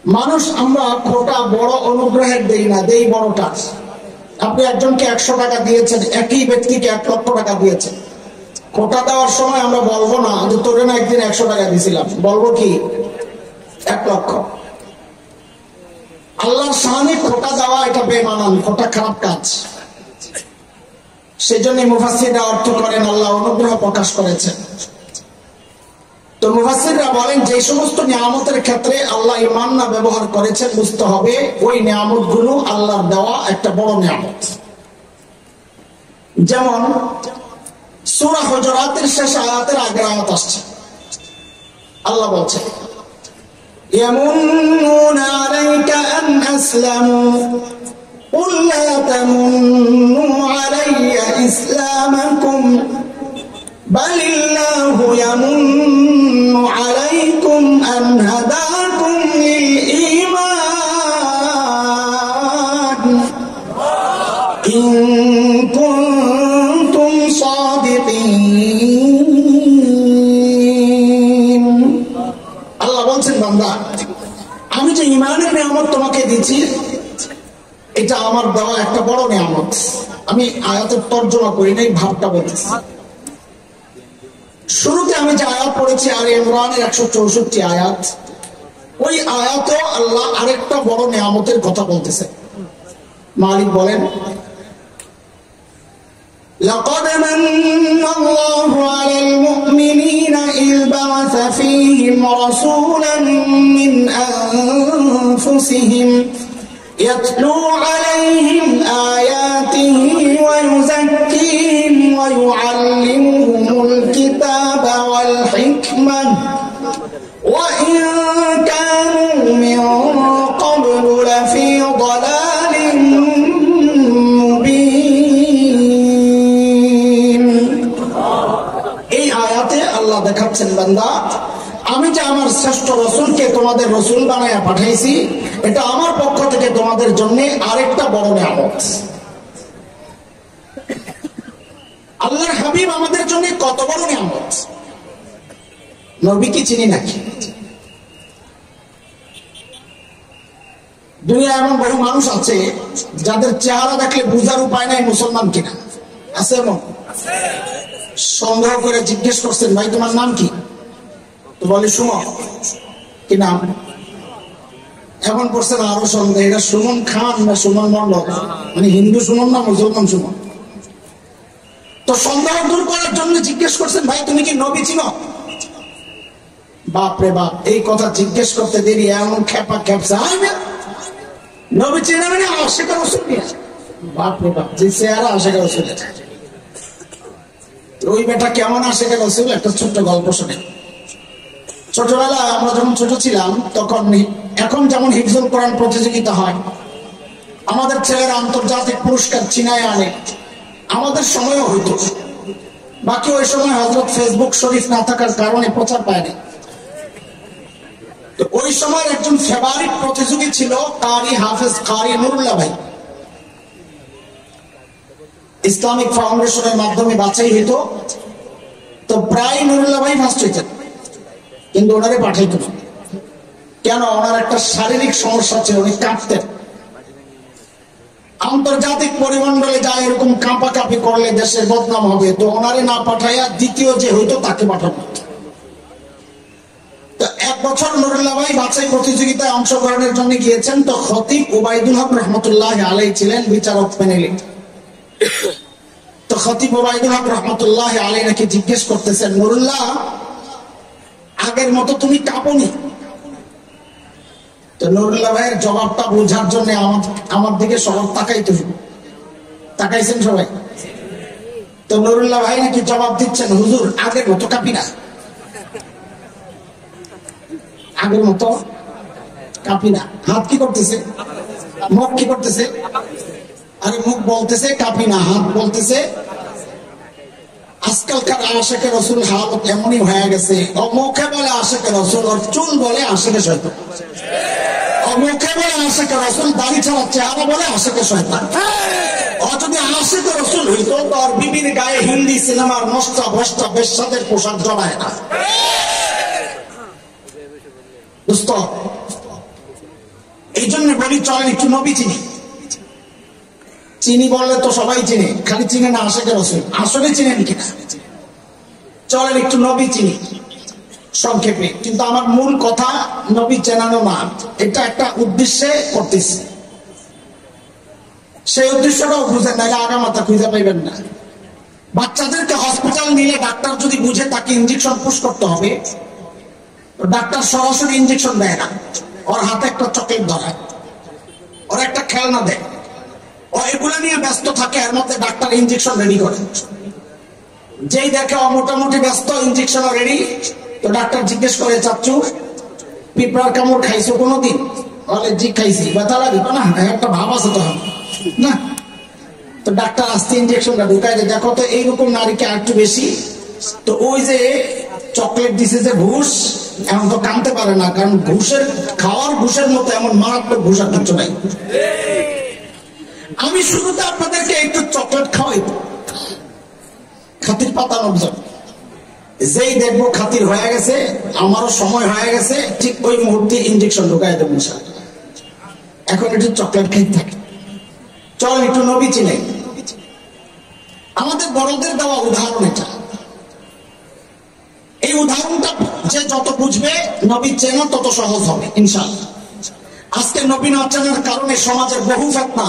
মানুষ আমরা খোটা বড় অনুগ্রহের দেই না, দেই বড়টা। আপনি একজনকে 100 টাকা দিয়েছেন, একই ব্যক্তিকে 1 লক্ষ টাকা দিয়েছেন। খোটা দেওয়ার সময় আমরা বলবো না যে তোরে না একদিন 100 টাকা দিয়েছিলাম, বলবো কি 1 লক্ষ। আল্লাহর সামনে খোটা দেওয়া এটা বেমানান, খোটা খারাপ কাজ। সেজন্য মুফাসসিররা অর্থ করেন আল্লাহ অনুগ্রহ প্রকাশ করেছেন। তো মুফাসসিররা বলেন যে সমস্ত নিয়ামতের ক্ষেত্রে আল্লাহ ঈমান না ব্যবহার করেছেন, বুঝতে হবে ওই নিয়ামতগুলো আল্লাহর দেওয়া একটা বড় নিয়ামত। যেমন সূরা হুজুরাতের শেষ আয়াতের আগের আয়াত আসছে, আল্লাহ বলছেন ইয়ামুন্নুনা আলাইকা আন আসলামু কুল লা তামুন্নু আলাইয়া ইসলামাকুম বালিল্লাহু ইয়ামুন্নু আলাইকুম আন হাদাকুম লিল ঈমান ইন কুনতুম সাদিকিন। আল্লাহ বলছেন বান্দা, আমি যে ঈমানের নিয়ামত তোমাকে দিয়েছি এটা আমার দেওয়া একটা বড় নিয়ামত। আমি আয়াতের তর্জমা করি নাই, ভাবটা বলতেছি। শুরুতে আমি যে আয়াত পড়েছি আলে ইমরানের 164 আয়াত, ওই আয়াতে আল্লাহ আরেকটা বড় নিয়ামতের কথা বলতেছে। মালিক বলেন لقد من الله على المؤمنين إذ بعث فيهم رسولا من أنفسهم يتلو عليهم آياته ويزكيهم ويعلمهم الكتاب والحكمة وإن كانوا من قبل لفي ضلال مبين। এই আয়াতে আল্লাহ দেখাচ্ছেন বান্দা, আমি যে আমার শ্রেষ্ঠ রাসূলকে তোমাদের রাসূল বানায়া পাঠাইছি, এটা আমার পক্ষ থেকে তোমাদের জন্য আরেকটা বড় নিয়ামত। আল্লাহর হাবিব আমাদের জন্য কত বড় নিয়ামত। নবী কি চিনি নাকি? দুনিয়ায় এমন বহু মানুষ আছে যাদের চেহারা দেখলে বুঝার উপায় নাই মুসলমান কিনা। আছে এমন? সন্দেহ করে জিজ্ঞেস করছেন, ভাই তোমার নাম কি? তো বলে সুমন। কি নাম? এখন করছেন আরো সন্দেহ, এটা সুমন খান না সুমন মন্ডল, মানে হিন্দু সুমন না মুসলমান সুমন। তো সন্দেহ দূর করার জন্য জিজ্ঞেস করছেন, ভাই তুমি কি নবী চিনো? বাপ রে বাপ, এই কথা জিজ্ঞেস করতে দেরি এমন খেপা খেপসা নবী চিনে মানে আশিক রাসূল নিয়ে। বাপ রে বাপ, যে চেহারা আশিক রাসূল। ওই বেটা কেমন আশিক রাসূল, একটা ছোট্ট গল্প শুনে। ছোটবেলায় আমরা যখন ছোট ছিলাম তখন এখন যেমন হিফজুল কোরআন প্রতিযোগিতা হয়, আমাদের ছেলেরা আন্তর্জাতিক পুরস্কার ছিনায় আনে, আমাদের সময়ও হইতো। বাকি ওই সময় হযরত ফেসবুক শরীফ না থাকার কারণে প্রচার পায়নি। তো ওই সময় একজন ফেভারিট প্রতিযোগী ছিল কারি হাফেজ কারি নুরুল্লাহ ভাই। ইসলামিক ফাউন্ডেশনের মাধ্যমে বাছাই হইতো। তো প্রায় নুরুল্লাহ ভাই ফার্স্ট হইতেন, কিন্তু ওনারে পাঠাইতো না। কেন? ওনার একটা শারীরিক সমস্যা ছিল, উনি কাঁপতেন। আন্তর্জাতিক পরিমণ্ডলে যায় এরকম কাঁপাকাঁপি করলে দেশের বদনাম হবে, তো ওনারে না পাঠাইয়া দ্বিতীয় যে হইতো তাকে পাঠানো। তো 1 বছর নুরুল্লাহ ভাই বাছাই প্রতিযোগিতায় অংশগ্রহণের জন্য গিয়েছেন। তো খতিব ওবায়দুল হক রহমতুল্লাহ আলাইহি ছিলেন বিচারক প্যানেলে। তো খতিব ওবায়দুল হক রহমতুল্লাহ আলাইহি নাকি জিজ্ঞেস করতেছেন, নুরুল্লাহ আগের মতো তুমি কাঁপনি? তো নুরুল্লাহ ভাইয়ের জবাবটা বোঝার জন্য আমার দিকে সবাই তাকাইছেন সবাই। তো নুরুল্লাহ ভাই নাকি জবাব দিচ্ছেন, হুজুর আগের মতো কাঁপি না, আগের মতো কাঁপি না। হাত কি করতেছে? মুখ কি করতেছে? আরে মুখ বলতেছে কাঁপি না, হাত বলতেছে। আজকালকার আশিকে রাসূল হালত এমনই হয়ে গেছে, ও মুখে বলে আশিকে রাসূল, আর চুল বলে আশিকে শয়তান। ও মুখে বলে আশিকে রাসূল, দাড়ি ছাড়া চেহারা বলে আশিকে শয়তান। ও যদি আশিকে রাসূল হইতো তো আর বিবির গায়ে হিন্দি সিনেমার নষ্টা ভষ্টা বেশ্যাদের পোশাক জড়ায় না। দোস্ত এই জন্য বলি চলেন একটু নবী চিনি। চিনি বললে তো সবাই চিনে, খালি চিনে না আশিকে রাসূল, আসলে চিনেন কিনা? চলেন একটু নবী চিনি সংক্ষেপে। কিন্তু আমার মূল কথা নবী চেনানো না, এটা একটা উদ্দেশ্যে করতেছি। সেই উদ্দেশ্যটাও বুঝেন, নাহলে আগামাথা খুঁজে পাইবেন না। বাচ্চাদেরকে হসপিটাল নিলে ডাক্তার যদি বুঝে তাকে ইঞ্জেকশন পুশ করতে হবে, ডাক্তার সরাসরি ইঞ্জেকশন দেয় না, ওর হাতে একটা চকলেট ধরায়, ওর একটা খেলনা দেয়, ও এগুলো নিয়ে ব্যস্ত থাকে, এর মধ্যে ডাক্তার ইঞ্জেকশন রেডি করে। যেই দেখে ও মোটামুটি ব্যস্ত, ইঞ্জেকশন রেডি, তো ডাক্তার জিজ্ঞেস করে, চাচ্চু পিঁপড়ার কামড় খাইছো কোনোদিন? বলে জি খাইছি। ব্যথা লাগে না? একটা ভাব আছে তো না। তো ডাক্তার আসতে ইঞ্জেকশনটা ঢুকাই দেয়, দেখো তো এইরকম নারীকে আর একটু বেশি। তো ওই যে চকলেট দিছে যে ঘুষ, এখন তো কানতে পারে না, কারণ ঘুষের খাওয়ার ঘুষের মতো এমন মারাত্মক ঘুষ আর কিছু নাই। আমি শুরুতে আপনাদেরকে একটু চকলেট খাওয়াই, খাতির পাতানোর জন্য। যেই দেখবো খাতির হয়ে গেছে, আমারও সময় হয়ে গেছে, ঠিক ওই মুহূর্তে ইঞ্জেকশন ঢুকাই দেবো। এখন একটু চকলেট খাই থাকে। চল একটু নবী চিনে। আমাদের বড়দের দেওয়া উদাহরণ এটা। এই উদাহরণটা যে যত বুঝবে নবী চেনা তত সহজ হবে ইনশাআল্লাহ। আজকে নবী না চেনার কারণে সমাজের বহু ফিতনা।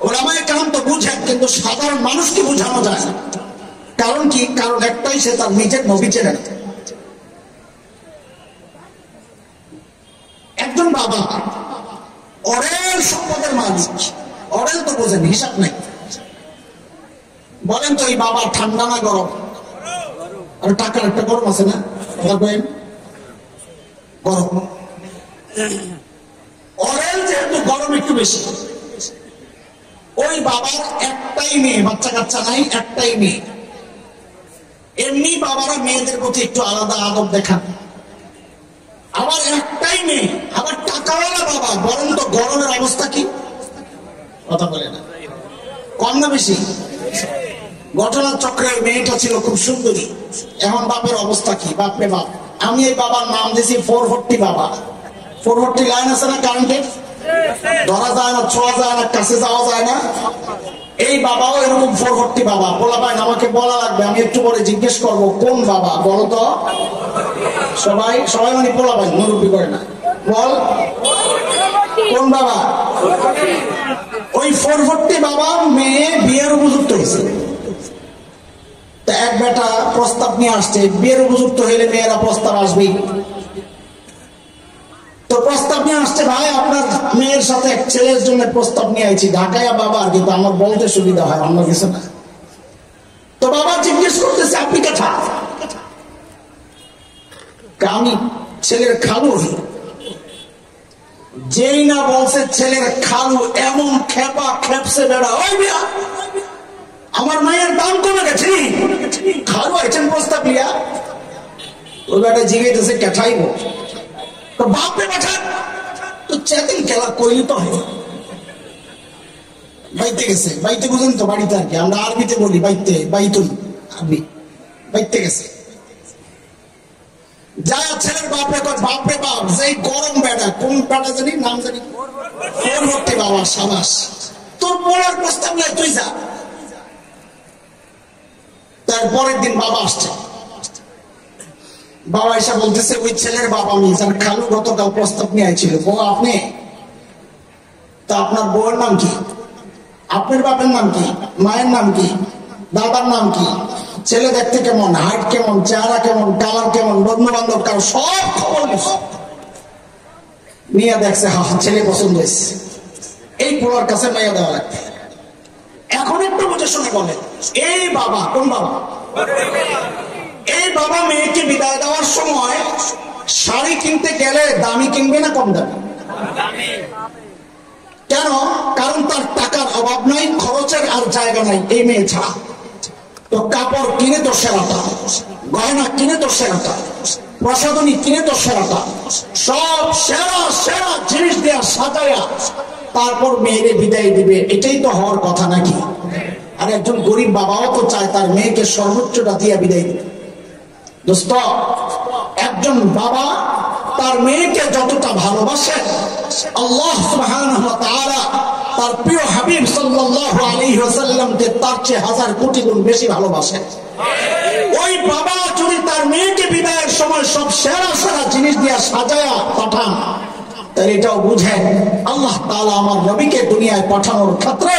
ওলামায়ে কেরাম তো বুঝেন, কিন্তু সাধারণ মানুষকে বোঝানো যায় না। কারণ কি? কারণ একটাই, সে তার নিজের নবী চেনে না। একজন বাবা অরেল সম্পদের মালিক, অরেল তো বোঝেন, হিসাব নাই। বলেন তো এই বাবা ঠান্ডা না গরম? আর টাকার একটা গরম আছে না? গরম। অরেল যেহেতু গরম একটু বেশি। ওই বাবার একটাই মেয়ে, বাচ্চা কাচ্চা নাই, একটাই মেয়ে। এমনি বাবারা মেয়েদের প্রতি একটু আলাদা আদব দেখান। আবার একটাই মেয়ে, আবার টাকাওয়ালা বাবা, বরং তো গরমের অবস্থা কি? কথা বলে না, কম না বেশি? ঘটনার চক্রে মেয়েটা ছিল খুব সুন্দরী। এখন বাপের অবস্থা কি? বাপরে বাপ, আমি এই বাবার নাম দিয়েছি 440 বাবা। 440 লাইন আছে না কারেন্টের? ধরা যায় না, ছোঁয়া যায় না, কাছে যাওয়া যায় না। এই বাবাও এরকম 440 বাবা। বলা ভাই আমাকে বলা লাগবে, আমি একটু পরে জিজ্ঞেস করবো কোন বাবা, বলো তো। সবাই সবাই মানে বলা ভাই, মুরব্বী করে না, বল কোন বাবা? ওই 440 বাবা মেয়ে বিয়ের উপযুক্ত হয়েছে। এক বেটা প্রস্তাব নিয়ে আসছে, বিয়ের উপযুক্ত হইলে মেয়েরা প্রস্তাব আসবেই। তো প্রস্তাব নিয়ে আসছে, ভাই আপনার মেয়ের সাথে এক ছেলের জন্য প্রস্তাব নিয়ে আইছি, ঢাকায় বাবার, কিন্তু আমার বলতে সুবিধা হয়, অন্য কিছু না। তো বাবা জিজ্ঞেস করতেছে আপনি কথা, আমি ছেলের খালু হই। যেই না বলছে ছেলের খালু, এমন খেপা খেপসে বেড়া, ওই বিয়া আমার মায়ের দাম কমে গেছে, খালু আইছেন প্রস্তাব লিয়া। ওই বেটা জিজ্ঞেস কেঠাইব, তো বাপরে বেটা তো চেতিল খেলা কইলি তো হয়। বাইতে গেছে, বাইতে বুঝেন তো বাড়িতে আর কি, আমরা আরবিতে বলি বাইতে, বাইতুল আরবি, বাইতে গেছে। যায় ছেলের বাপরে কয়, বাপরে বাপ যেই গরম বেটা, কোন বেটা জানি নাম জানি, 440 বাবা, সাবাস, তোর পড়ার প্রস্তাব নাই, তুই যা। তারপরের দিন বাবা আসছে, বাবা এসে বলতেছে ওই ছেলের বাবা, আমি যার খালু গতকাল প্রস্তাব নিয়ে আইছিল, বউ আপনি? তা আপনার বউয়ের নাম কি? আপনার বাপের নাম কি? মায়ের নাম কি? দাদার নাম কি? ছেলে দেখতে কেমন, হাইট কেমন, চেহারা কেমন, কালার কেমন, বন্ধু বান্ধব কার, সব খবর নিয়ে দেখছে, হ্যাঁ ছেলে পছন্দ হয়েছে, এই পোলার কাছে মাইয়া দেওয়া লাগবে। এখন একটু বুঝে শুনে বলে, এই বাবা কোন বাবা? এই বাবা মেয়েকে বিদায় দেওয়ার সময় শাড়ি কিনতে গেলে দামি কিনবে না কম দামি? কেন? কারণ তার টাকার অভাব নাই, খরচের আর জায়গা নাই এই মেয়ে ছাড়া। তো কাপড় কিনে তো সেরাটা, গয়না কিনে তো সেরাটা, প্রসাধনী কিনে তো সেরাটা, সব সেরা সেরা জিনিস দেয়া সাজায়া তারপর মেয়েরে বিদায় দিবে। এটাই তো হওয়ার কথা নাকি? আর একজন গরিব বাবাও তো চায় তার মেয়েকে সর্বোচ্চটা দিয়ে বিদায় দিবে। দোস্ত, একজন বাবা তার মেয়েকে যতটা ভালোবাসে আল্লাহ সুবহানাহু ওয়া তাআলা তার প্রিয় হাবিব সাল্লাল্লাহু আলাইহি ওয়াসাল্লামকে তার চেয়ে হাজার কোটি গুণ বেশি ভালোবাসেন। ওই বাবা যদি তার মেয়েকে বিদায়ের সময় সব সেরা সেরা জিনিস দিয়ে সাজায়া পাঠান, তাহলে এটাও বুঝেন আল্লাহ তাআলা আমার নবীকে দুনিয়ায় পাঠানোর ক্ষেত্রে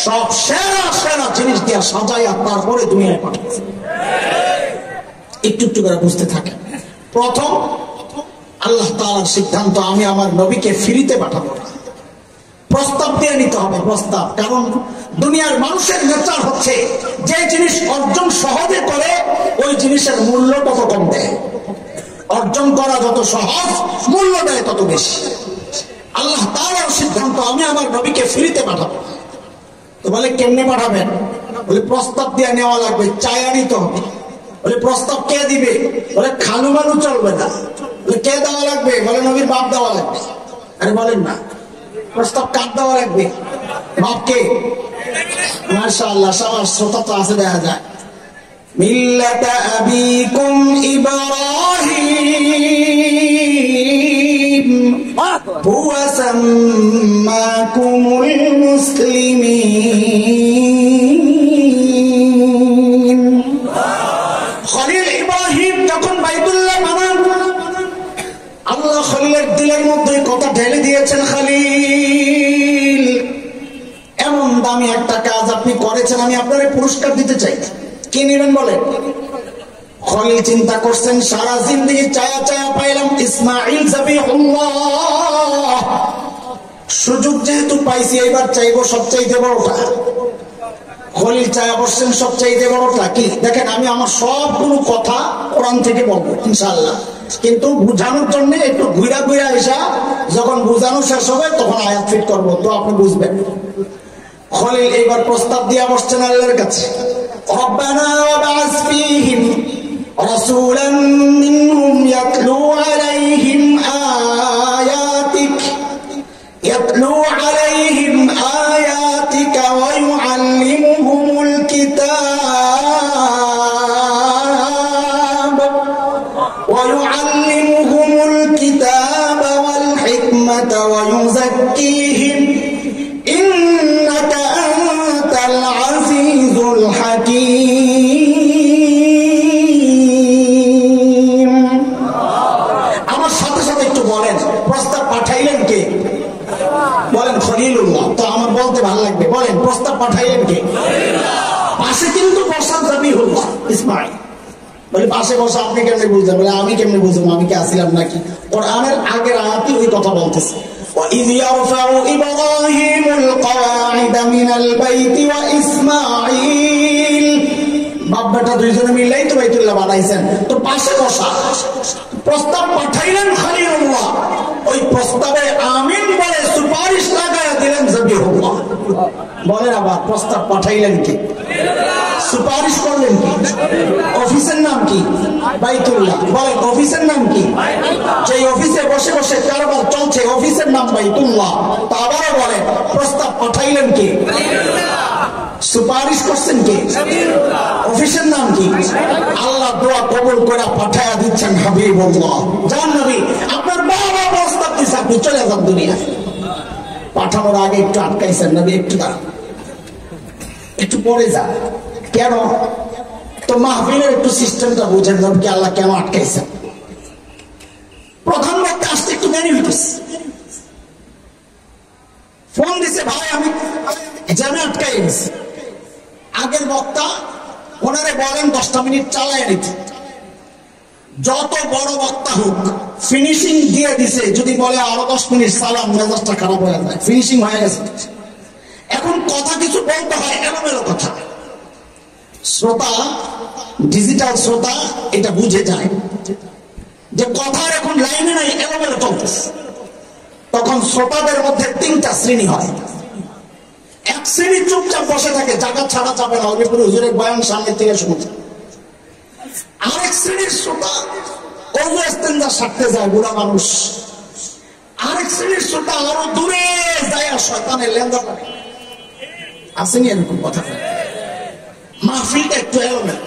সব সেরা সেরা জিনিস দিয়ে সাজায়া তারপরে দুনিয়ায় পাঠাচ্ছে। একটু একটু করে বুঝতে থাকেন। প্রথম, আল্লাহ তাআলার সিদ্ধান্ত, আমি আমার নবীকে ফ্রিতে পাঠাবো না, প্রস্তাব দিয়ে নিতে হবে। প্রস্তাব, কারণ দুনিয়ার মানুষের নেচার হচ্ছে যে জিনিস অর্জন সহজে করে ওই জিনিসের মূল্য তত কম দেয়। অর্জন করা যত সহজ, মূল্য দেয় তত বেশি। আল্লাহ তাআলার সিদ্ধান্ত, আমি আমার নবীকে ফ্রিতে পাঠাবো। তো বলে কেমনে পাঠাবেন? বলে প্রস্তাব দিয়ে নেওয়া লাগবে, চায়া নিতে হবে। বলে প্রস্তাব কে দিবে? বলে খালু মালু চলবে না। বলে কে দেওয়া লাগবে? বলে নবীর বাপ দেওয়া লাগবে। আরে বলেন না, প্রস্তাব কার দেওয়া লাগবে? বাপকে। মাশাআল্লাহ, সবার শ্রোতা তো আছে, দেখা যায়। মিল্লাতা আবিকুম ইব্রাহিম হুয়া সাম্মাকুমুল মুসলিমিন। খলিল ইব্রাহিম যখন বাইতুল্লাহ বানান, আল্লাহ খলিলের দিলের মধ্যে কথা ঢেলে দিয়েছেন, খলিল এমন দামি একটা কাজ আপনি করেছেন, আমি আপনারে পুরস্কার দিতে চাই। কি নেবেন বলেন? খলিল চিন্তা করছেন, সারা জিন্দেগি চায়া চায়া পাইলাম ইসমাঈল যাবিহুল্লাহ, সুযোগ যেহেতু পাইছি এবার চাইবো সবচাইতে বড়টা। খলিল চায়া বসছেন সবচাইতে বড়টা কি? দেখেন, আমি আমার সবগুলো কথা কোরআন থেকে বলবো ইনশাআল্লাহ, কিন্তু বুঝানোর জন্য একটু ঘুরা ঘুরা এসা যখন বুঝানো শেষ হবে তখন আয়াত ফিট করবো, তো আপনি বুঝবেন। খলিল এইবার প্রস্তাব দিয়া বসছেন আল্লাহর কাছে, রব্বানা ওয়াবআস ফীহিম রাসূলান মিনহুম ইয়াতলু আলাইহিম আয়াতিকা ওয়া ইউআল্লিমুহুমুল কিতাবা ওয়াল হিকমাতা ওয়া ইউযাক্কিহিম ইন্নাকা আনতাল আজিজুল হাকীম। আমার সাথে সাথে একটু বলেন, প্রস্তাব পাঠাইলেন কে? বলেন খলিলুল্লাহ। তো আমার বলতে ভালো লাগবে, বলেন প্রস্তাব পাঠাইলেন কে? পাশে কিন্তু বসা যাবিহুল্লাহ ইসমাঈল। বলে পাশে বসা আপনি কেমনে বুঝলেন? বলে আমি কেমনে বুঝলাম, আমি কি আসিলাম নাকি? কোরআনের আগের আয়াতই ওই কথা বলতেছে, وَإِذْ يَرْفَعُ إِبْرَاهِيمُ الْقَوَاعِدَ مِنَ الْبَيْتِ وَإِسْمَاعِيلُ। বাপ বেটা দুইজনে মিলেই তো বাইতুল্লাহ বানাইছেন, তো পাশে বসা। প্রস্তাব পাঠাইলেন খলিলুল্লাহ, ওই প্রস্তাবে আমিন বলে সুপারিশ লাগায়া দিলেন যাবিহুল্লাহ। বলেন আবার, প্রস্তাব পাঠাইলেন কি? সুপারিশ করলেন কি? অফিসের নাম কি? বাইতুল্লাহ। বলেন অফিসের নাম কি? যে অফিসে বসে বসে কারবার চলছে অফিসের নাম বাইতুল্লাহ। তা আবারও বলেন, প্রস্তাব পাঠাইলেন কি? সুপারিশ করছেন কি? অফিসের নাম কি? আল্লাহ দোয়া কবুল করে পাঠায়া দিচ্ছেন হাবিবুল্লাহ। জান নবী, আপনার বাবা প্রস্তাব দিচ্ছে, আপনি চলে যান দুনিয়া। পাঠানোর আগে একটু আটকাইছেন নবী, একটু দাঁড়ান, একটু পরে যান। কেন? তো মাহফিলের একটু সিস্টেমটা বুঝেন, নবীকে আল্লাহ কেন আটকাইছেন। প্রধান বক্তা আসতে একটু দেরি হইতেছে, ফোন দিছে, ভাই আমি জ্যামে আটকাই গেছি। আগের বক্তা ওনারে বলেন 10টা মিনিট চালায় নিতে। যত বড় বক্তা হোক, ফিনিশিং দিয়ে দিছে, যদি বলে আরো 10 মিনিট চালাম, মেজাজটা খারাপ হয়ে যায়, ফিনিশিং হয়ে গেছে। এখন কথা কিছু বলতে হয়, এলোমেলো কথা। শ্রোতা, ডিজিটাল শ্রোতা এটা বুঝে যায় যে কথার এখন লাইনে নাই, এলোমেলো চলতেছে। তখন শ্রোতাদের মধ্যে 3টা শ্রেণী হয়। এক শ্রেণী চুপচাপ বসে থাকে, জায়গা ছাড়া যাবে না, ওই পুরো হুজুরের বয়ান সামনে থেকে শুনছে। আরেক শ্রেণীর শ্রোতা অজু ইস্তেঞ্জা সারতে যায়, বুড়া মানুষ। আরেক শ্রেণীর শ্রোতা আরো দূরে যায়, শয়তানের লেন্দা করে। আসেনি এরকম কথা? মাহফিলটা একটু এলোমেলো।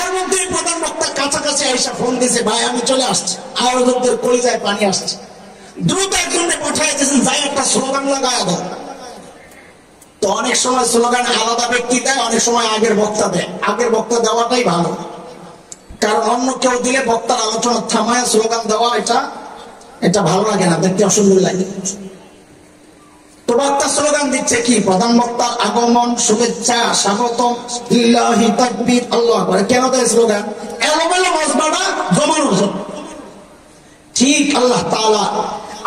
এর মধ্যে প্রধান বক্তা কাছাকাছি আইসা ফোন দিছে, ভাই আমি চলে আসছি। আয়োজকদের কলিজায় পানি আসছে, দ্রুত একজনকে পাঠাইতেছেন, যাই একটা স্লোগান লাগায় দাও। তো অনেক সময় স্লোগান আলাদা ব্যক্তি দেয়, অনেক সময় আগের বক্তা দেয়। আগের বক্তা দেওয়াটাই ভালো, কারণ অন্য কেউ দিলে বক্তার আলোচনা থামায় স্লোগান দেওয়া এটা ভালো লাগে না, দেখতে অসুন্দর লাগে। তো বক্তা স্লোগান দিচ্ছে কি, প্রধান বক্তার আগমন, শুভেচ্ছা, স্বাগতম, লিল্লাহি তাকবীর, আল্লাহু আকবার। কেন দেয় স্লোগান? এলোমেলো মজবাটা জমানোর জন্য। ঠিক আল্লাহ তাআলা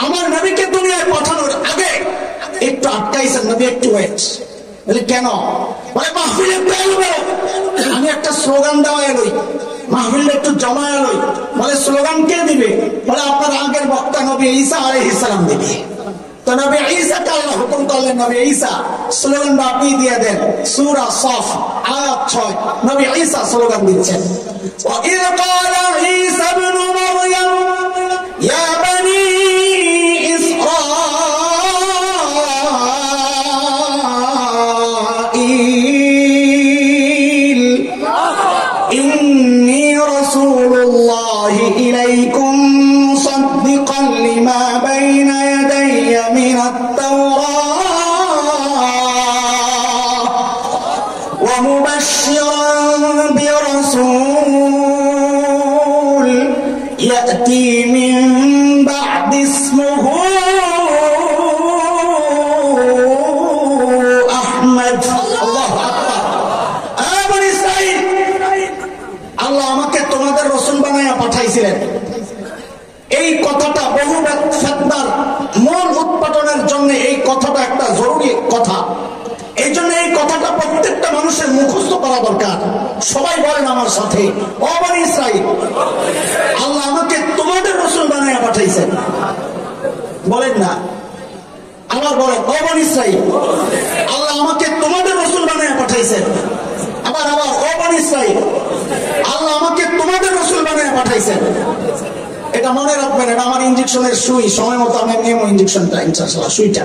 আমার নবীকে দুনিয়ায় পাঠানোর আগে একটু আটকাইছেন, নবী একটু ওয়েট। বলে কেন? বলে মাহফিল একটু এলোমেলো, আমি একটা স্লোগান দেওয়া এলোই, মাহফিল একটু জমা এলোই। বলে স্লোগান কে দিবে? বলে আপনার আগের বক্তা নবী ঈসা আলাইহিস সালাম দিবে। তো নবী ঈসাকে আল্লাহ হুকুম করলেন, নবী ঈসা স্লোগানটা আপনি দিয়ে দেন। সূরা সফ আয়াত 6, নবী ঈসা স্লোগান দিচ্ছেন, وَإِذْ قَالَ عِيسَى ابْنُ مَرْيَمَ يَا بَنِي إِسْرَائِيلَ إِنِّي رَسُولُ اللَّهِ إِلَيْكُمْ مُصَدِّقًا لِمَا بَيْنَ يَدَيَّ مِنَ التَّوْرَاةِ وَمُبَشِّرًا بِرَسُولٍ يَأْتِي مِن بَعْدِ اسْمُهُ أحمد। আল্লাহু আকবার। বনি ইসরাঈল, আল্লাহ আমাকে তোমাদের রাসূল বানায়া পাঠাইছিলেন। এই কথাটা বহু ফিতনার মূল উৎপাদনের জন্য এই কথাটা একটা জরুরি কথা। এই জন্য এই কথাটা প্রত্যেকটা মানুষের মুখস্থ করা দরকার। সবাই বলেন আমার সাথে, ও বনি ইসরাঈল, আল্লাহ আমাকে তোমাদের রাসূল বানায়া পাঠাইছেন। বলেন না, আবার বলেন, ও বনি ইসরাঈল, আল্লাহ আমাকে তোমাদের রাসূল বানায়া পাঠাইছেন। আবার আবার, ও বনি ইসরাঈল, আল্লাহ আমাকে তোমাদের রাসূল বানায়া পাঠাইছেন। এটা মনে রাখবেন, এটা আমার ইনজেকশনের সুই, সময় মতো আমি নেব ইনজেকশনটা, ইনশাআল্লাহ সুইটা।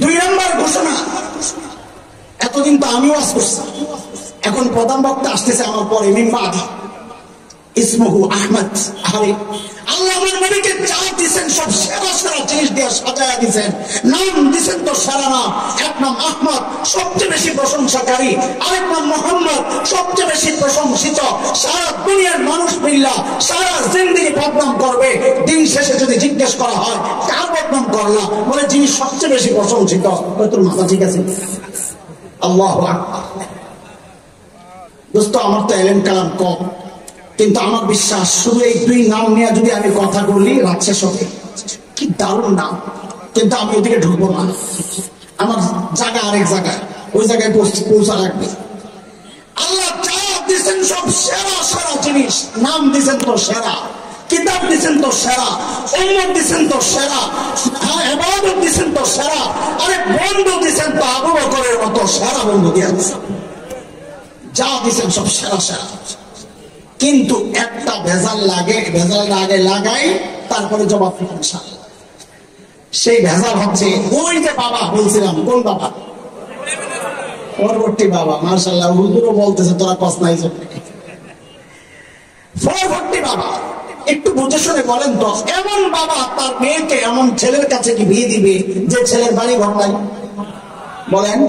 2 নম্বর ঘোষণা, এতদিন তো আমিও ওয়াজ করছি, এখন প্রধান বক্তা আসতেছে আমার পরে, মিন বাদি ইসমুহু আহমদ। আরে আল্লাহ আমার নবীকে যা দিয়েছেন সব সেরা সেরা জিনিস দিয়ে সাজায়া দিয়েছেন। নাম দিয়েছেন তো সেরা নাম, এক নাম আহমদ, সবচেয়ে বেশি প্রশংসাকারী, আরেক নাম মোহাম্মদ, সবচেয়ে বেশি প্রশংসিত। সারা দুনিয়ার মানুষ মিল্লা সারা জিন্দেগি বদনাম করবে, দিন শেষে যদি জিজ্ঞেস করা হয় কার বদনাম করলা, বলে যিনি সবচেয়ে বেশি প্রশংসিত। তোর মাথা ঠিক আছে? আল্লাহু আকবার। দোস্ত, আমার তো এলেম কালাম কম, কিন্তু আমার বিশ্বাস শুধু এই 2 নাম নিয়ে যদি আমি কথা বলি রাত শেষ হবে। কি দারুণ নাম, কিন্তু আমি ওদিকে ঢুকবো না, আমার জায়গা আরেক জায়গায়, ওই জায়গায় পৌঁছা রাখবে। আল্লাহ যা দিচ্ছেন সব সেরা সেরা জিনিস, নাম দিচ্ছেন তো সেরা, কিতাব দিচ্ছেন তো সেরা, উম্মত দিচ্ছেন তো সেরা, ইবাদত দিচ্ছেন তো সেরা, আরে বন্ধু দিচ্ছেন তো আবু বকরের মতো সেরা বন্ধু দিয়েছেন। যা দিচ্ছেন সব সেরা সেরা, কিন্তু একটা ভেজাল লাগে, ভেজাল আগে লাগাই তারপরে জবাব দিবেন। সেই ভেজাল হচ্ছে ওই যে বাবা বলছিলাম, কোন বাবা? পরবর্তী বাবা। মাশাআল্লাহ, হুজুরও বলতেছে তোরা কস নাই। পরবর্তী বাবা, একটু বুঝে শুনে বলেন তো, এমন বাবা তার মেয়েকে এমন ছেলের কাছে কি বিয়ে দিবে যে ছেলের বাড়ি ঘর নাই? বলেন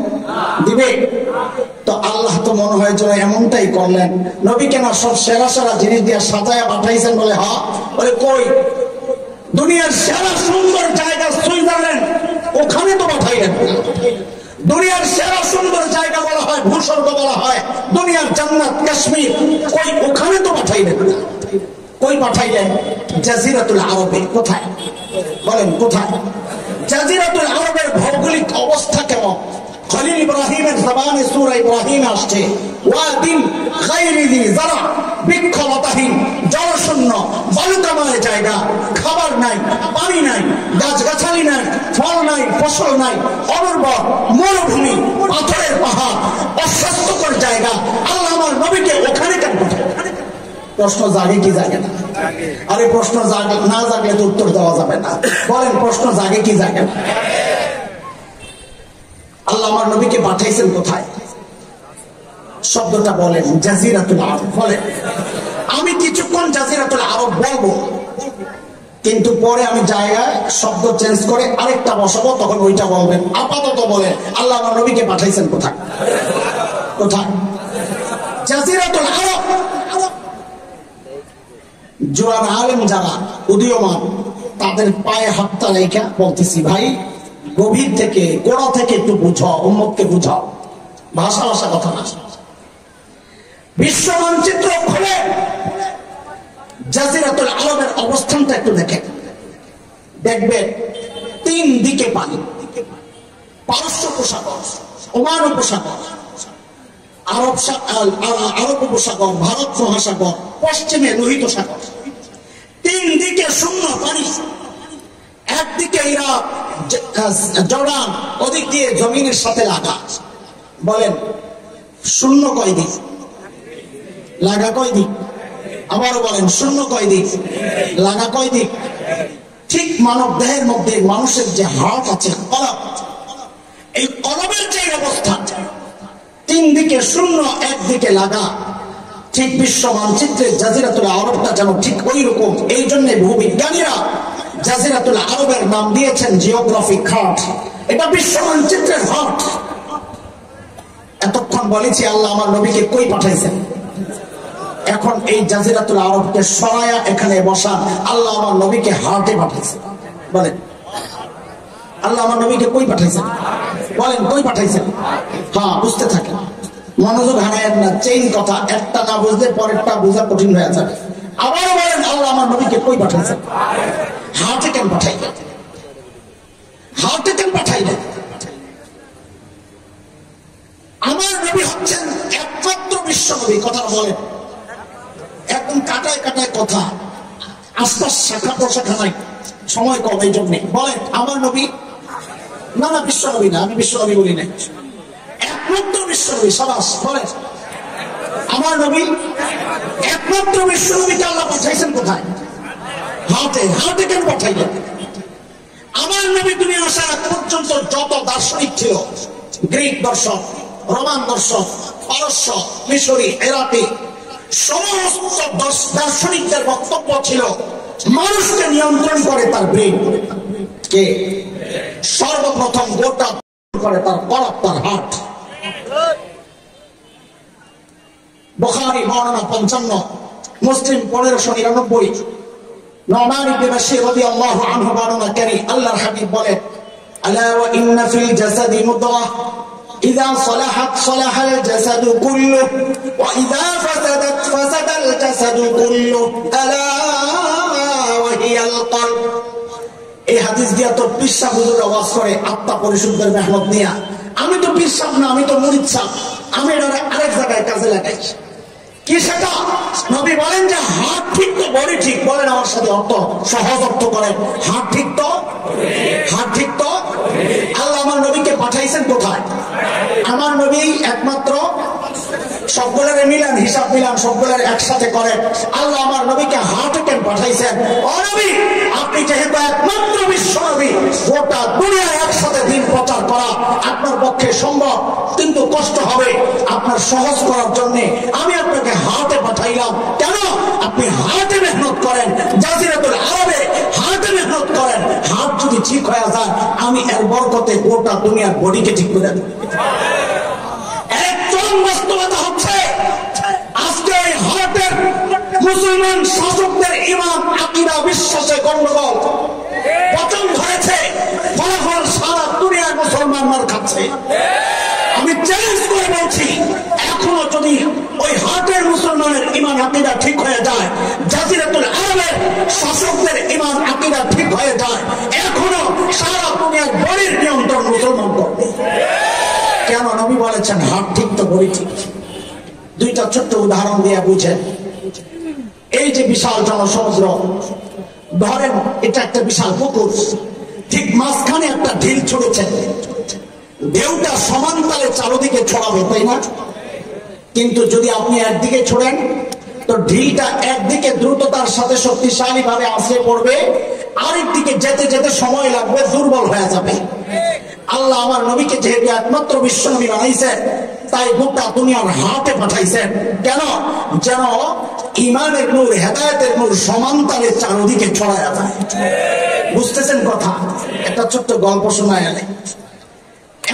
দিবে? তো আল্লাহ তো মনে হয় যেন এমনটাই করলেন, নবী কেন সব সেরা সেরা জিনিস দিয়ে সাজায়া পাঠাইছেন। বলে হ্যাঁ। বলে কই? দুনিয়ার সেরা সুন্দর জায়গা সুইজারল্যান্ড, ওখানে তো পাঠাইলেন। দুনিয়ার সেরা সুন্দর জায়গা বলা হয়, ভূস্বর্গ বলা হয়, দুনিয়ার জান্নাত কাশ্মীর, কই? ওখানে তো পাঠাইলেন। কই পাঠাইলেন? জাজিরাতুল আরবে। কোথায় বলেন? কোথায়? জাজিরাতুল আরবের ভৌগোলিক অবস্থা কেমন? খলিল ইব্রাহিমের জবানে সূরা ইব্রাহিম আসছে, ওয়াদিন গায়রি যি যারা, বৃক্ষলতাহীন, জলশূন্য, বালুকাময় জায়গা, খাবার নাই, পানি নাই, গাছগাছালি নাই, ফল নাই, ফসল নাই, অনুর্বর মরুভূমি, পাথরের পাহাড়, অস্বাস্থ্যকর জায়গা। আল্লাহ আমার নবীকে ওখানে কেন পাঠালেন? প্রশ্ন জাগে কি জাগে না? আরে প্রশ্ন না জাগলে তো উত্তর দেওয়া যাবে না। বলেন, প্রশ্ন জাগে কি জাগে না? আল্লাহ আমার নবীকে পাঠাইছেন কোথায়? শব্দটা বলেন, জাজিরাতুল আরব। বলেন, আমি কিছুক্ষণ জাজিরাতুল আরব বলবো, কিন্তু পরে আমি জায়গায় শব্দ চেঞ্জ করে আরেকটা বসাবো, তখন ওইটা বলবেন। আপাতত বলেন আল্লাহ আমার নবীকে পাঠাইছেন কোথায়? কোথায়? জাজিরাতুল আরব। জোয়ান আলেম যারা উদীয়মান, তাদের পায়ে হাতটা রেখে বলতেছি, ভাই গভীর থেকে গোড়া থেকে একটু বুঝাও, উম্মতকে বুঝাও, ভাষা ভাষা কথা না। বিশ্ব মানচিত্র খুলে জাজিরাতুল আরবের অবস্থানটা একটু দেখেন, দেখবেন তিন দিকে পানি। পারস্য উপসাগর, ওমান উপসাগর, আরব উপসাগর, ভারত মহাসাগর, পশ্চিমে লোহিত সাগর, তিন দিকে শূন্য পানি। একদিকে ইরাক, জর্ডান, ওদিক দিয়ে জমিনের সাথে লাগা। বলেন শূন্য কয় দিক? লাগা কয় দিক? আবারও বলেন শূন্য কয় দিক? লাগা কয় দিক? ঠিক মানব দেহের মধ্যে মানুষের যে হার্ট আছে, কলব, এই কলবের যে অবস্থা, তিন দিকে শূন্য, একদিকে লাগা। ঠিক বিশ্ব মানচিত্রের জাজিরাতুল আরবটা যেন ঠিক ওই রকম। এই জন্য ভূবিজ্ঞানীরা জাজিরাতুল আরবের নাম দিয়েছেন জিওগ্রাফিক হার্ট। এটা বিশ্ব মানচিত্রের হার্ট। এতক্ষণ বলেছি আল্লাহ আমার নবীকে কই পাঠাইছেন। এখন এই জাজিরাতুল আরবকে সরায়া এখানে বসান, আল্লাহ আমার নবীকে হার্টে পাঠাইছেন। বলেন আল্লাহ আমার নবীকে কই পাঠাইছেন? বলেন কই পাঠাইছেন? হ্যাঁ, বুঝতে থাকেন, মনোযোগ হারায়েন না। চেইন কথা, একটা না বুঝলে পরেরটা বোঝা কঠিন হয়ে যাবে। আবার বলেন আল্লাহ আমার নবীকে কই পাঠাইছেন? হার্টে কেন পাঠাইলেন? হার্টে কেন পাঠাইলেন? আমার নবী হচ্ছেন একমাত্র বিশ্ব নবী। কথা বলেন, একদম কাটায় কাটায় কথা, আস্তার শাখা প্রশাখা নাই, সময় কম এই জন্যে। বলেন আমার নবী, না না বিশ্ব নবী না, আমি বিশ্ব নবী বলি নাই, একমাত্র বিশ্ব নবী। সবাস বলেন আমার নবী একমাত্র বিশ্ব নবীকে আল্লাহ পাঠাইছেন কোথায়? হার্টে। হার্টে কেন পাঠাইলেন? আমার নবী দুনিয়া আসার আগ পর্যন্ত যত দার্শনিক ছিল, গ্রিক দর্শন, রোমান দর্শন, পারস্য, মিশরি, ইরাকি, সমস্ত দার্শনিকদের বক্তব্য ছিল মানুষকে নিয়ন্ত্রণ করে তার ব্রেন। কে সর্বপ্রথম গোটা করে? তার কলব, তার হার্ট। বুখারী বর্ণনা 55, মুসলিম 1599, নুমান ইবনে বাশীর রাদিয়াল্লাহু আনহু বর্ণনাকারী, আল্লাহর হাবিব বলেন, আলা ওয়া ইন্না ফিল জাসাদি মুদগাহ ইযা সালাহাত সালাহাল জাসাদু কুল্লুহু ওয়া ইযা ফাসাদাত ফাসাদাল জাসাদু কুল্লুহু আলা ওয়া হিয়াল কলব। এই হাদিস দিয়া তো পীর সাহেব হুজুর ওয়াজ করে আত্মা পরিশুদ্ধের মেহনত নিয়া। আমি তো পীর সাহেব না, আমি তো মুরিদ সাহেব। আমি এটা আরেক জায়গায় কাজে লাগাই। কি সেটা? নবী বলেন যে হাত ঠিক তো বডি ঠিক। বলেন আমার সাথে অর্থ, সহজ অর্থ করেন। হাত ঠিক তো, হাত ঠিক তো। আল্লাহ আমার নবীকে পাঠাইছেন কোথায়? আমার নবী একমাত্র, সবগুলোর মিলান, হিসাব মিলান, সবগুলোর একসাথে করেন। আল্লাহ আমার নবীকে হার্টে কেন পাঠাইছেন? ও নবী, আপনি যেহেতু একমাত্র বিশ্ব নবী, গোটা দুনিয়া একসাথে দিন প্রচার করা আপনার পক্ষে সম্ভব, কিন্তু কষ্ট হবে। আপনার সহজ করার জন্য আমি আপনাকে হার্টে পাঠাইলাম। কেন? আপনি হার্টে মেহনত করেন, জাজিরাতুল আরবে হার্টে মেহনত করেন। হার্ট যদি ঠিক হয়ে যায়, আমি এর বরকতে গোটা দুনিয়ার বডিকে ঠিক করে দেব। বাস্তবতা হচ্ছে আজকে হার্টের মুসলমান শাসকদের ইমান, আকীদা, বিশ্বাসে গন্ডগোল পতন ধরেছে। ফলাফল সারা দুনিয়ার মুসলমান মার খাচ্ছে। আমি চ্যালেঞ্জ করে বলছি, এখনো যদি ওই হার্টের মুসলমানের ইমান আকীদা ঠিক হয়ে যায়, জাজিরাতুল আরবের শাসকদের ইমান আকীদা ঠিক হয়ে যায়, এখনো সারা দুনিয়ার বড়ির নিয়ন্ত্রণ মুসলমান করবে। কেন? নবী বলেছেন হাত ঠিক তো বড়ি ঠিক। দুইটা ছোট্ট উদাহরণ দিয়ে বুঝেন। এই যে বিশাল জনসমুদ্র, ধরেন এটা একটা বিশাল পুকুর, ঠিক মাঝখানে একটা ঢিল ছড়েছে। ঢেউটা সমানতালে চারদিকে ছড়াবে, তাই না? কিন্তু যদি আপনি একদিকে ছোড়েন, তো ঢিলটা একদিকে দ্রুততার সাথে শক্তিশালী ভাবে আছড়ে পড়বে, আরেকদিকে যেতে যেতে সময় লাগবে, দুর্বল হয়ে যাবে। আল্লাহ আমার নবীকে যেহেতু একমাত্র বিশ্ব নবী বানাইছেন, তাই গোটা দুনিয়ার হাতে পাঠাইছেন। কেন? যেন ইমানের নূর, হেদায়েতের নূর সমান্তরালে চারদিকে ছড়ায়া যায়। বুঝতেছেন কথা? একটা ছোট্ট গল্প শোনায় আলে।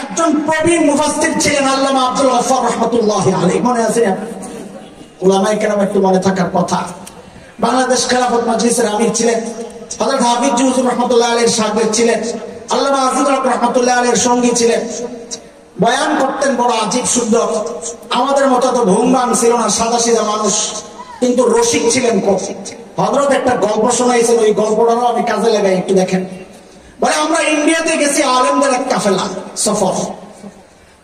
একজন প্রবীণ মুফাসসির ছিলেন আল্লামা আব্দুল গফফার রাহমাতুল্লাহি আলাইহি। মনে আছে? উলামায়ে কেরাম একটু মনে থাকার কথা। বাংলাদেশ খেলাফত মজলিসের আমির ছিলেন। হযরত হাফিজ হুজুর রাহমাতুল্লাহি আলাইহির শাগির্দ ছিলেন। আল্লামা আজিজুল হক রাহমাতুল্লাহি আলাইহির সঙ্গী ছিলেন। বয়ান করতেন বড় আজীব সুন্দর। আমাদের মতো তো ভুমবান ছিল না, সাদাসিধা মানুষ, কিন্তু রসিক ছিলেন খুব। হযরত একটা গল্প শোনাইছেন, ওই গল্পটাও আমি কাজে লাগাই, একটু দেখেন। বলে আমরা ইন্ডিয়াতে গেছি আলেমদের এক কাফেলা সফর।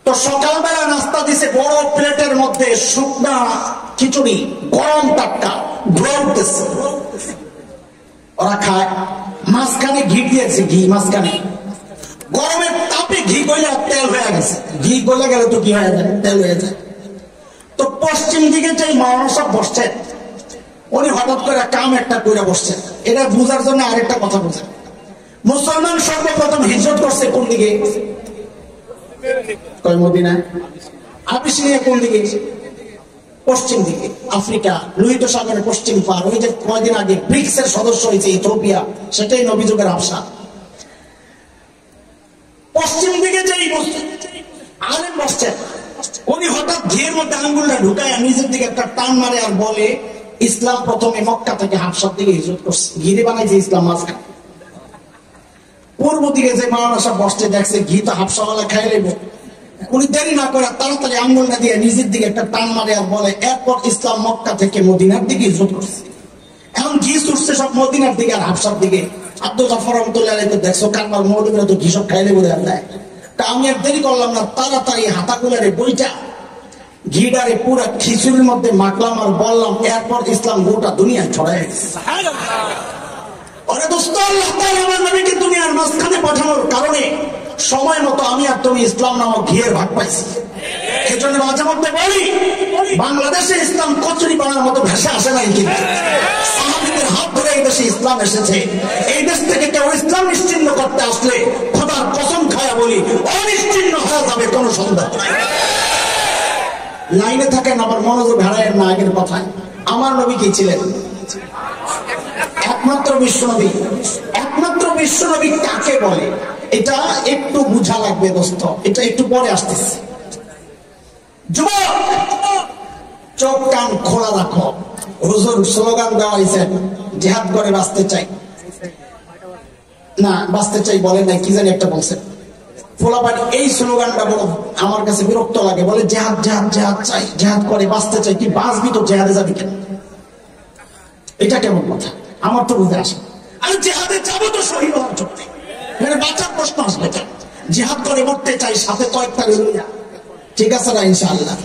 তো সকালবেলা নাস্তা দিছে বড় প্লেটের মধ্যে শুকনা খিচুড়ি, গরম টাটকা ঘুরতেছে, ওরা খায়। মাঝখানে ঘি দিয়েছে, ঘি মাঝখানে। গরমের তাপে ঘি গলে তেল হয়ে গেছে। ঘি গলে গেলে তো কি হয়ে যায়? তেল হয়ে যায়। তো পশ্চিম দিকে যে মাওলানা সাহেব বসছেন, উনি হঠাৎ করে কাম একটা করে বসছেন। এটা বুঝার জন্য আরেকটা কথা বুঝেন। মুসলমান সর্বপ্রথম হিজরত করছে কোন দিকে? কয় মদিনায়। আবিসিনিয়া কোন দিকে? পশ্চিম দিকে, আফ্রিকা, লোহিত সাগরের পশ্চিম পার। ওই যে কয়দিন আগে ব্রিক্স এর সদস্য হয়েছে ইথিওপিয়া, সেটাই নবী যুগের আফসা। পশ্চিম দিকে যেই আলেম বসছেন, উনি হঠাৎ ঘিয়ের মধ্যে আঙ্গুলটা ঢুকায় নিজের দিকে একটা টান মারে আর বলে, ইসলাম প্রথমে মক্কা থেকে হাবশার দিকে হিজরত করছে। ঘিরে বানাইছে ইসলাম মাঝখানে। পূর্ব দিকে যে মাওলানা সাহেব বসতে দেখছে ঘি তো হাবশাওয়ালা খাই লেব, উনি দেরি না করে তাড়াতাড়ি আঙ্গুলটা দিয়ে নিজের দিকে একটা টান মারে আর বলে, এরপর ইসলাম মক্কা থেকে মদিনার দিকে হিজরত করছে। এখন ঘি ছুটছে সব মদিনার দিকে আর হাবশার দিকে। আব্দুল গফফার রাহমাতুল্লাহি আলাইহি দেখছো কারবার মৌলবীরা তো ঘি সব খাইলে বলে আর দেয়। তা আমি আর দেরি করলাম না, তাড়াতাড়ি হাতাগুলারে বইটা ঘিটারে পুরা খিচুড়ির মধ্যে মাখলাম আর বললাম, এরপর ইসলাম গোটা দুনিয়ায় ছড়ায় গেছে। আমার নবীকে দুনিয়ার মাঝখানে পাঠানোর কারণে সময় মতো আমি আর তুমি ইসলাম নামক ঘিয়ের ভাগ পাইছি। এই জন্য মাঝে মধ্যে বলি, বাংলাদেশে ইসলাম কচুরি বানার মতো ভেসে আসে নাই, কিন্তু সাহাবীদের হাত ধরে এই দেশে ইসলাম এসেছে। এই দেশ থেকে কেউ ইসলাম নিশ্চিহ্ন করতে আসলে খোদার কসম খায়া বলি, অনিশ্চিহ্ন হয়ে যাবে, কোন সন্দেহ নাই। লাইনে থাকেন, আবার মনোযোগ হারায়েন না আগের কথায়। আমার নবী কি ছিলেন? একমাত্র বিশ্বনবী। একমাত্র বিশ্বনবী কাকে বলে এটা একটু বুঝা লাগবে দোস্ত, এটা একটু পরে আসতেছে। যুবক, চোখ কান খোলা রাখো। হুজুর স্লোগান দেওয়া হয়েছে, জিহাদ করে বাঁচতে চাই না, বাঁচতে চাই বলে নাই, কি জানি একটা বলছেন। ফোলাপানি এই স্লোগানটা বড় আমার কাছে বিরক্ত লাগে। বলে জেহাদ জেহাদ জেহাদ চাই, জেহাদ করে বাঁচতে চাই। কি বাঁচবি তো জেহাদে যাবি কেন? এটা কেমন কথা? আমার তো বুঝে আসে। আমি জেহাদে যাবো তো শহীদ হওয়ার জন্য, বাঁচার প্রশ্ন আসবে কেন? জেহাদ করে মরতে চাই, সাথে কয়েকটা লইয়া। ঠিক আছে না? ইনশাআল্লাহ।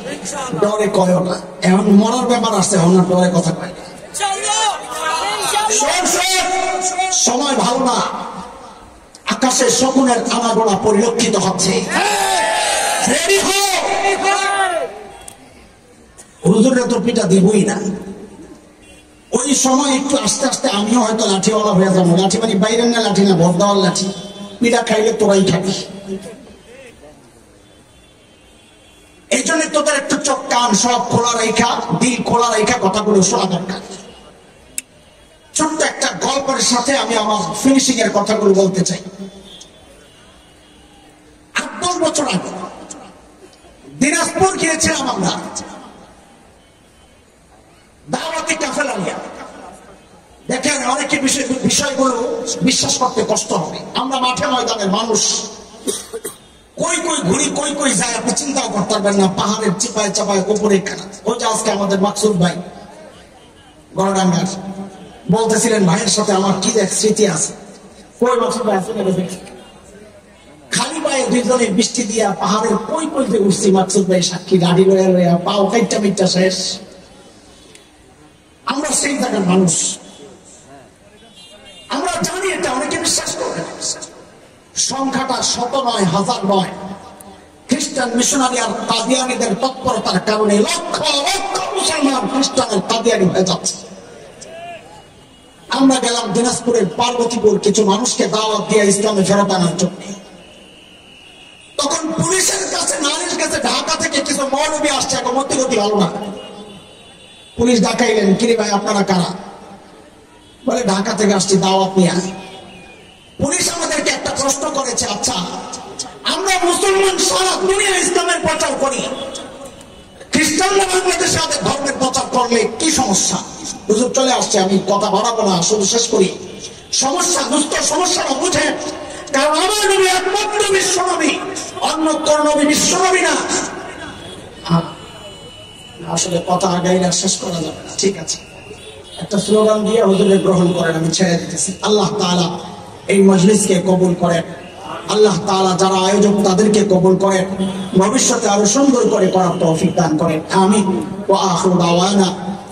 ডরে কয় না, এখন মরার ব্যাপার আসছে, এখন ডরে কথা কয় না। সময় ভালো না, আকাশে শকুনের আনাগোনা পরিলক্ষিত হচ্ছে। হুজুরে তো পিঠা দিবই না। ওই সময় একটু আস্তে আস্তে আমিও হয়তো লাঠিওয়ালা হয়ে যাবো। লাঠি মানে বাইরের না লাঠি না, ভর দেওয়ার লাঠি। পিঠা খাইলে তোরাই খাবি। এই জন্য তোদের একটু চোখ কান সব খোলা রেখা, দিল খোলা রেখা কথাগুলো শোনা দরকার। ছোট্ট একটা গল্পের সাথে আমি আমার ফিনিশিং এর কথাগুলো বলতে চাই। 8-10 বছর আগে দিনাজপুর গিয়েছিলাম আমরা দাওয়াতি কাফেলা নিয়ে। দেখেন, অনেকে বিষয়গুলো বিশ্বাস করতে কষ্ট হবে। আমরা মাঠে ময়দানের মানুষ, কই কই ঘুরি, কই কই যায়, আপনি চিন্তাও করতে পারবেন না। পাহাড়ের চিপায় চাপায় উপরে খানা। ওই যে আজকে আমাদের মাকসুদ ভাই গড়ডাঙ্গার বলতেছিলেন, ভাইয়ের সাথে আমার কি এক স্মৃতি আছে। কই মাকসুদ ভাই আছে? খালি পায়ে দুইজনে বৃষ্টি দিয়া পাহাড়ের কই কইতে উঠছি। মাকসুদ ভাই সাক্ষী, গাড়ি লয়া লয়া পাও কাইটা মিটটা শেষ। আমরা সেই জায়গার মানুষ, আমরা জানি এটা, অনেকে বিশ্বাস করে। সংখ্যাটা 100 নয়, 1000 নয়। খ্রিস্টান মিশনারি আর কাদিয়ানীদের তৎপরতার কারণে লক্ষ লক্ষ মুসলমান খ্রিস্টানের কাদিয়ানী হয়ে যাচ্ছে। আমরা গেলাম দিনাজপুরের পার্বতীপুর কিছু মানুষকে দাওয়াত দিয়ে ইসলামে ফেরত আনার জন্য। তখন পুলিশের কাছে, নারীর কাছে ঢাকা থেকে কিছু মৌলবী আসছে, মতিগতি ভালো না। পুলিশ ডাকাইলেন, কিরে ভাই আপনারা কারা? বলে ঢাকা থেকে আসছি দাওয়াত নিয়ে। পুলিশ আমাদেরকে একটা প্রশ্ন করেছে, আচ্ছা আমরা মুসলমান সারা দুনিয়া ইসলামের প্রচার করি, খ্রিস্টানরা বাংলাদেশে আমাদের ধর্মের প্রচার করলে কি সমস্যা? হুজুর চলে আসছে, আমি কথা বাড়াবো না, শুধু শেষ করি। সমস্যা দুস্থ সমস্যাটা বুঝেন, কারণ আমার নবী একমাত্র বিশ্বনবী, অন্য কোন নবী বিশ্বনবী না। আসলে কথা আগাইলে শেষ করা যাবে না, ঠিক আছে একটা স্লোগান দিয়ে হুজুরে গ্রহণ করেন, আমি ছেড়ে দিতেছি। আল্লাহ তাআলা এই মজলিসকে কবুল করেন, আল্লাহ তাআলা যারা আয়োজক তাদেরকে কবুল করেন, ভবিষ্যতে আরো সুন্দর করে করার তৌফিক দান করেন, আমিন। ওয়া আখিরু দাওয়ানা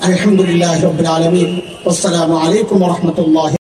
আলহামদুলিল্লাহি রাব্বিল আলামিন। আসসালামু আলাইকুম ওয়া রাহমাতুল্লাহি।